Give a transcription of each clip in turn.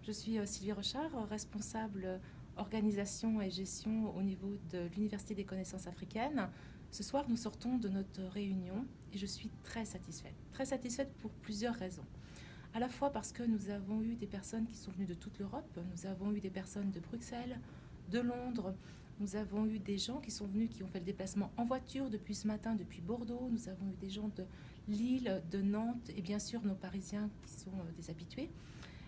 Je suis Sylvie Rochard, responsable organisation et gestion au niveau de l'Université des connaissances africaines. Ce soir, nous sortons de notre réunion et je suis très satisfaite. Très satisfaite pour plusieurs raisons. À la fois parce que nous avons eu des personnes qui sont venues de toute l'Europe, nous avons eu des personnes de Bruxelles, de Londres, nous avons eu des gens qui sont venus, qui ont fait le déplacement en voiture depuis ce matin, depuis Bordeaux, nous avons eu des gens de Lille, de Nantes et bien sûr nos Parisiens qui sont des habitués.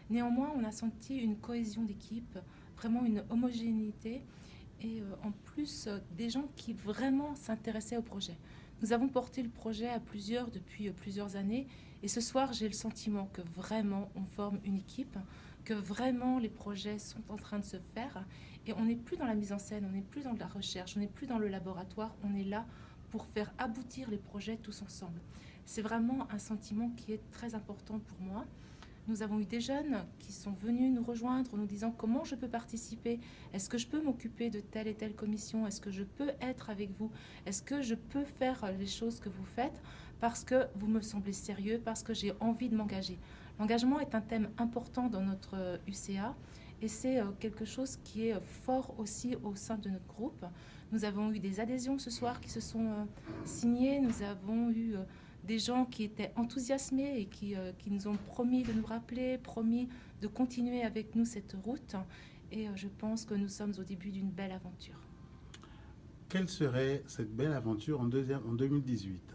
Néanmoins, on a senti une cohésion d'équipe, vraiment une homogénéité et en plus des gens qui vraiment s'intéressaient au projet. Nous avons porté le projet à plusieurs depuis plusieurs années et ce soir j'ai le sentiment que vraiment on forme une équipe, que vraiment les projets sont en train de se faire et on n'est plus dans la mise en scène, on n'est plus dans la recherche, on n'est plus dans le laboratoire, on est là pour faire aboutir les projets tous ensemble. C'est vraiment un sentiment qui est très important pour moi. Nous avons eu des jeunes qui sont venus nous rejoindre en nous disant comment je peux participer, est-ce que je peux m'occuper de telle et telle commission, est-ce que je peux être avec vous, est-ce que je peux faire les choses que vous faites parce que vous me semblez sérieux, parce que j'ai envie de m'engager. L'engagement est un thème important dans notre UCA et c'est quelque chose qui est fort aussi au sein de notre groupe. Nous avons eu des adhésions ce soir qui se sont signées, nous avons eu des gens qui étaient enthousiasmés et qui nous ont promis de nous rappeler, promis de continuer avec nous cette route. Et je pense que nous sommes au début d'une belle aventure. Quelle serait cette belle aventure en 2018?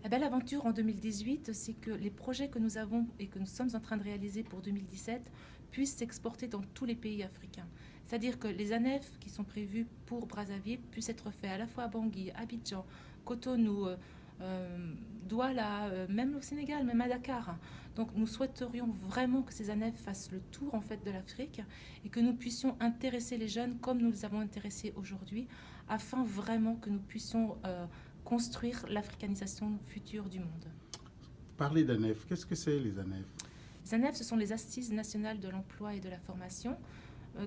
La belle aventure en 2018, c'est que les projets que nous avons et que nous sommes en train de réaliser pour 2017 puissent s'exporter dans tous les pays africains. C'est-à-dire que les ANEF qui sont prévus pour Brazzaville puissent être faits à la fois à Bangui, Abidjan, Cotonou, Douala, même au Sénégal, même à Dakar. Donc nous souhaiterions vraiment que ces ANEF fassent le tour en fait de l'Afrique et que nous puissions intéresser les jeunes comme nous les avons intéressés aujourd'hui, afin vraiment que nous puissions construire l'africanisation future du monde. Parlez d'ANEF. Qu'est-ce que c'est les ANEF? Les ANEF, ce sont les Assises nationales de l'emploi et de la formation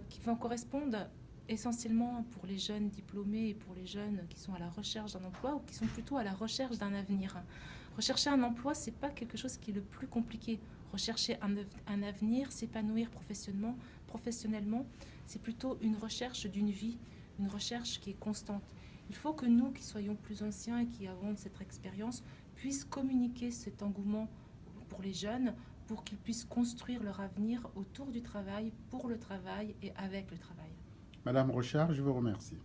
qui vont correspondre essentiellement pour les jeunes diplômés et pour les jeunes qui sont à la recherche d'un emploi ou qui sont plutôt à la recherche d'un avenir. Rechercher un emploi, ce n'est pas quelque chose qui est le plus compliqué. Rechercher un avenir, s'épanouir professionnellement, c'est plutôt une recherche d'une vie, une recherche qui est constante. Il faut que nous, qui soyons plus anciens et qui avons cette expérience, puissions communiquer cet engouement pour les jeunes, pour qu'ils puissent construire leur avenir autour du travail, pour le travail et avec le travail. Madame Rochard, je vous remercie.